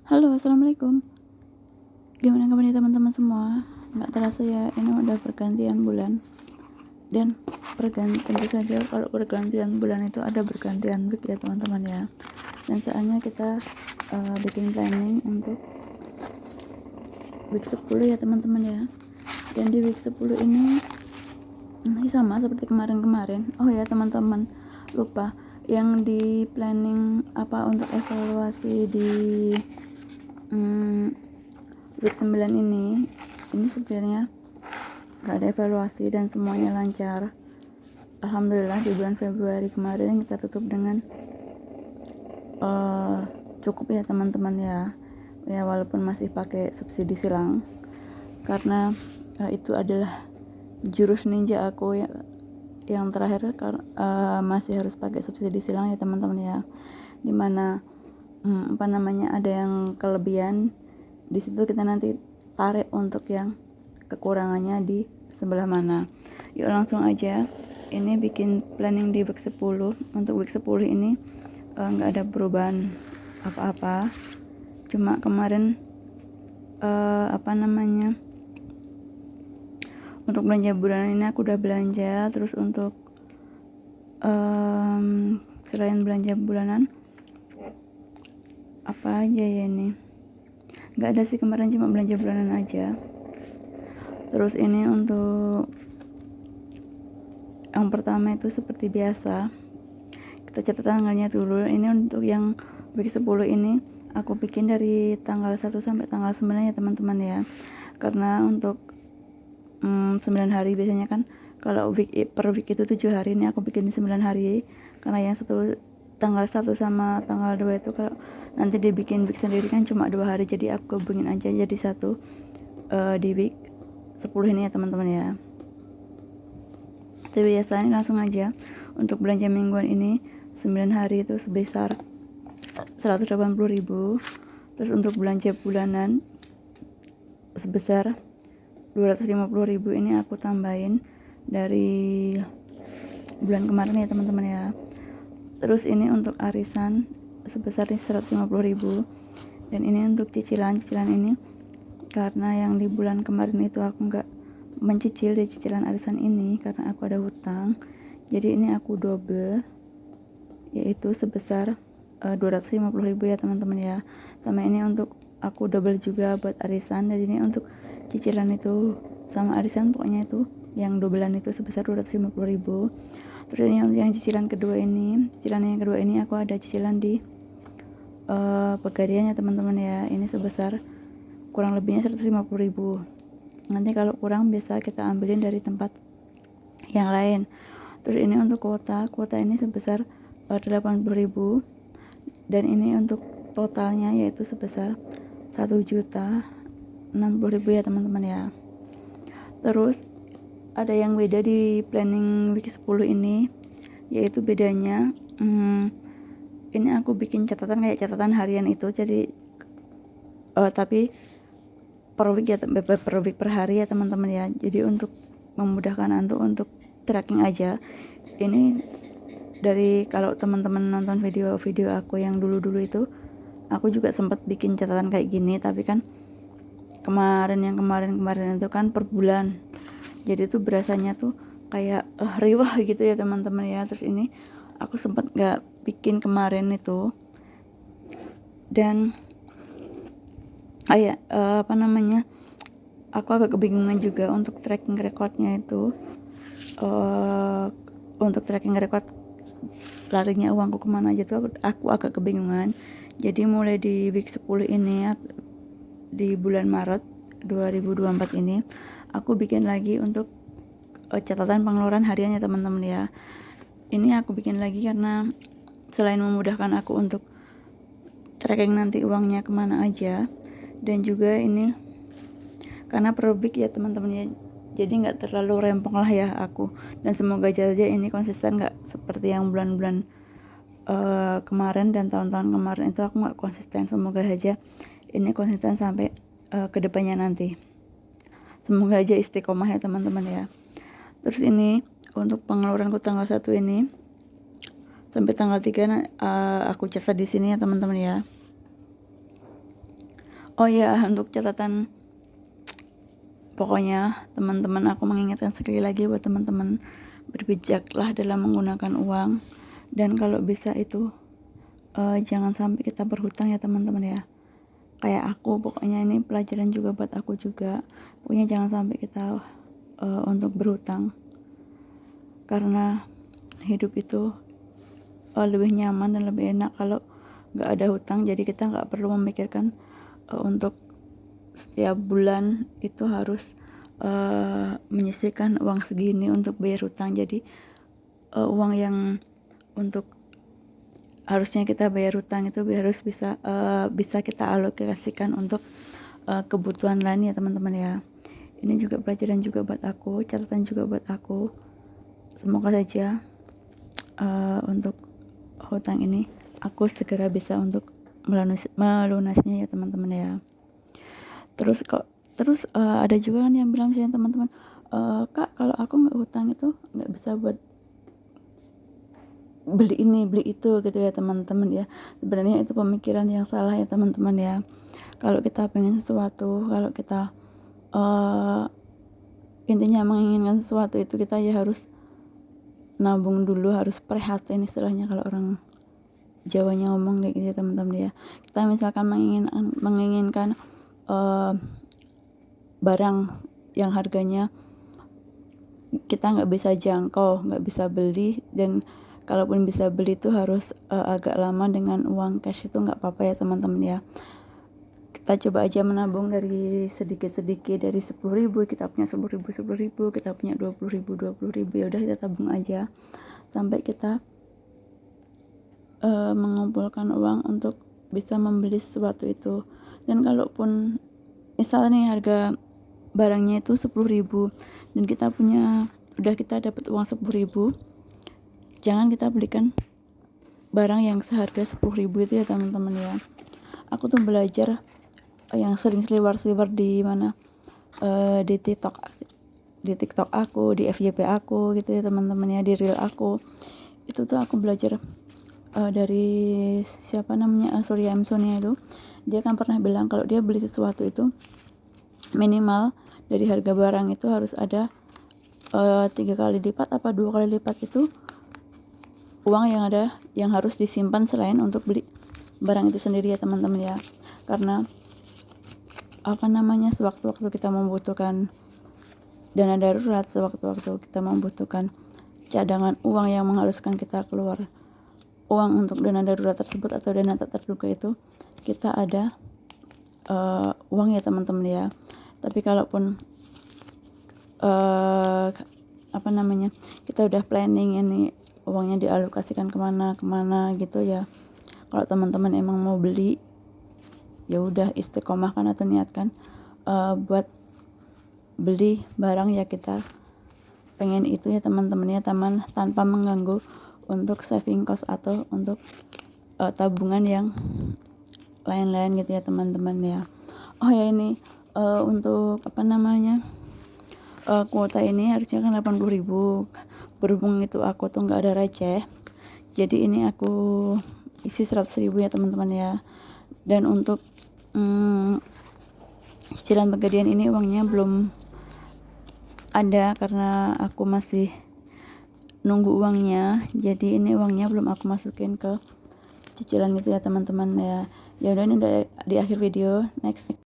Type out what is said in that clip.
Halo, assalamualaikum. Gimana kabarnya teman-teman semua? Nggak terasa ya, ini udah pergantian bulan. Dan tentu saja kalau pergantian bulan itu ada pergantian week ya teman-teman ya. Dan saatnya kita bikin planning untuk week 10 ya teman-teman ya. Dan di week 10 ini sama seperti kemarin-kemarin. Oh ya teman-teman, lupa yang di planning apa untuk evaluasi di week 9 ini sebenarnya gak ada evaluasi dan semuanya lancar. Alhamdulillah di bulan Februari kemarin kita tutup dengan cukup ya teman-teman ya walaupun masih pakai subsidi silang karena itu adalah jurus ninja aku yang terakhir masih harus pakai subsidi silang ya teman-teman ya, dimana ada yang kelebihan di situ kita nanti tarik untuk yang kekurangannya di sebelah mana. Yuk langsung aja, ini bikin planning di week 10. Untuk week 10 ini nggak ada perubahan apa-apa, cuma kemarin untuk belanja bulanan ini aku udah belanja. Terus untuk selain belanja bulanan apa aja ya, ini nggak ada sih, kemarin cuma belanja bulanan aja. Terus ini untuk yang pertama itu seperti biasa kita catat tanggalnya dulu. Ini untuk yang week 10 ini aku bikin dari tanggal 1 sampai tanggal 9 ya teman-teman ya, karena untuk 9 hari biasanya kan kalau per week itu 7 hari, ini aku bikin di 9 hari karena yang tanggal 1 sama tanggal 2 itu kalau nanti dibikin week sendiri kan cuma 2 hari, jadi aku gabungin aja jadi satu di week 10 ini ya teman-teman ya. Tapi biasanya langsung aja untuk belanja mingguan ini 9 hari itu sebesar 180.000. Terus untuk belanja bulanan sebesar 250.000 ini aku tambahin dari bulan kemarin ya teman-teman ya. Terus ini untuk arisan sebesar 150.000, dan ini untuk cicilan ini karena yang di bulan kemarin itu aku nggak mencicil di cicilan arisan ini karena aku ada hutang, jadi ini aku double, yaitu sebesar 250.000 ya teman-teman ya. Sama ini untuk aku double juga buat arisan, dan ini untuk cicilan itu sama arisan pokoknya itu yang doublean itu sebesar 250.000. Terus ini untuk yang cicilan yang kedua ini aku ada cicilan di Pegadaian ya teman-teman ya, ini sebesar kurang lebihnya 150.000. Nanti kalau kurang biasa kita ambilin dari tempat yang lain. Terus ini untuk kuota ini sebesar 80.000, dan ini untuk totalnya yaitu sebesar 1.060.000 ya teman-teman ya. Terus ada yang beda di planning week 10 ini, yaitu bedanya ini aku bikin catatan kayak catatan harian itu, jadi tapi per week ya, per week per hari ya teman-teman ya. Jadi untuk memudahkan untuk tracking aja. Ini dari kalau teman-teman nonton video-video aku yang dulu-dulu itu, aku juga sempat bikin catatan kayak gini, tapi kan kemarin itu kan per bulan, jadi tuh berasanya tuh kayak riwah gitu ya teman-teman ya. Terus ini aku sempat nggak bikin kemarin itu, dan aku agak kebingungan juga untuk tracking recordnya itu. Untuk tracking record larinya uangku kemana aja tuh aku agak kebingungan. Jadi mulai di week 10 ini di bulan Maret 2024 ini aku bikin lagi untuk catatan pengeluaran hariannya teman-teman ya. Ini aku bikin lagi karena selain memudahkan aku untuk tracking nanti uangnya kemana aja, dan juga ini karena per week ya teman-teman ya, jadi nggak terlalu rempong lah ya aku. Dan semoga aja ini konsisten, nggak seperti yang bulan-bulan kemarin dan tahun-tahun kemarin itu aku nggak konsisten. Semoga aja ini konsisten sampai kedepannya nanti. Semoga aja istiqomah ya teman-teman ya. Terus ini untuk pengeluaranku tanggal 1 ini sampai tanggal 3 aku catat di sini ya teman-teman ya. Oh ya, untuk catatan, pokoknya teman-teman, aku mengingatkan sekali lagi buat teman-teman, berbijaklah dalam menggunakan uang, dan kalau bisa itu jangan sampai kita berhutang ya teman-teman ya. Kayak aku, pokoknya ini pelajaran juga buat aku juga, pokoknya jangan sampai kita untuk berhutang, karena hidup itu lebih nyaman dan lebih enak kalau nggak ada hutang. Jadi kita nggak perlu memikirkan untuk setiap bulan itu harus menyisihkan uang segini untuk bayar hutang. Jadi uang yang untuk harusnya kita bayar hutang itu harus bisa kita alokasikan untuk kebutuhan lain ya teman-teman ya. Ini juga pelajaran juga buat aku, catatan juga buat aku. Semoga saja untuk hutang ini aku segera bisa untuk melunasnya ya teman-teman ya. Terus ada juga kan yang bilang misalnya teman-teman, Kak, kalau aku nggak hutang itu nggak bisa buat beli ini beli itu gitu ya teman-teman ya. Sebenarnya itu pemikiran yang salah ya teman-teman ya. Kalau kita pengen sesuatu, kalau kita intinya menginginkan sesuatu itu, kita ya harus nabung dulu, harus prihatin istilahnya kalau orang Jawanya ngomong kayak gitu ya teman-teman ya. Kita misalkan menginginkan barang yang harganya kita nggak bisa jangkau, nggak bisa beli, dan kalaupun bisa beli itu harus agak lama dengan uang cash, itu nggak apa-apa ya teman-teman ya. Kita coba aja menabung dari sedikit-sedikit, dari 10.000 kita punya 10.000, kita punya 20.000 ya udah kita tabung aja sampai kita mengumpulkan uang untuk bisa membeli sesuatu itu. Dan kalaupun misalnya nih harga barangnya itu 10.000 dan kita dapat uang 10.000, jangan kita belikan barang yang seharga 10.000 itu ya teman-teman ya. Aku tuh belajar yang sering seliwer di mana di TikTok aku, di FYP aku gitu ya teman-teman ya, di reel aku. Itu tuh aku belajar dari siapa namanya, Surya Emsonia itu. Dia kan pernah bilang kalau dia beli sesuatu itu minimal dari harga barang itu harus ada 3 kali lipat apa 2 kali lipat itu uang yang harus disimpan selain untuk beli barang itu sendiri ya teman-teman ya. Karena sewaktu-waktu kita membutuhkan dana darurat, sewaktu-waktu kita membutuhkan cadangan uang yang mengharuskan kita keluar uang untuk dana darurat tersebut atau dana tak terduga itu, kita ada uang ya teman-teman ya. Tapi kalaupun kita udah planning ini uangnya dialokasikan kemana gitu ya, kalau teman-teman emang mau beli ya udah istiqomahkan atau niatkan buat beli barang ya kita pengen itu ya teman-teman ya, tanpa mengganggu untuk saving cost atau untuk tabungan yang lain-lain gitu ya teman-teman ya. Oh ya, ini untuk kuota ini harusnya kan 80.000, berhubung itu aku tuh nggak ada receh, jadi ini aku isi 100.000 ya teman-teman ya. Dan untuk cicilan Pegadaian ini uangnya belum ada karena aku masih nunggu uangnya, jadi ini uangnya belum aku masukin ke cicilan gitu ya teman-teman ya. Ya udah, ini udah di akhir video. Next.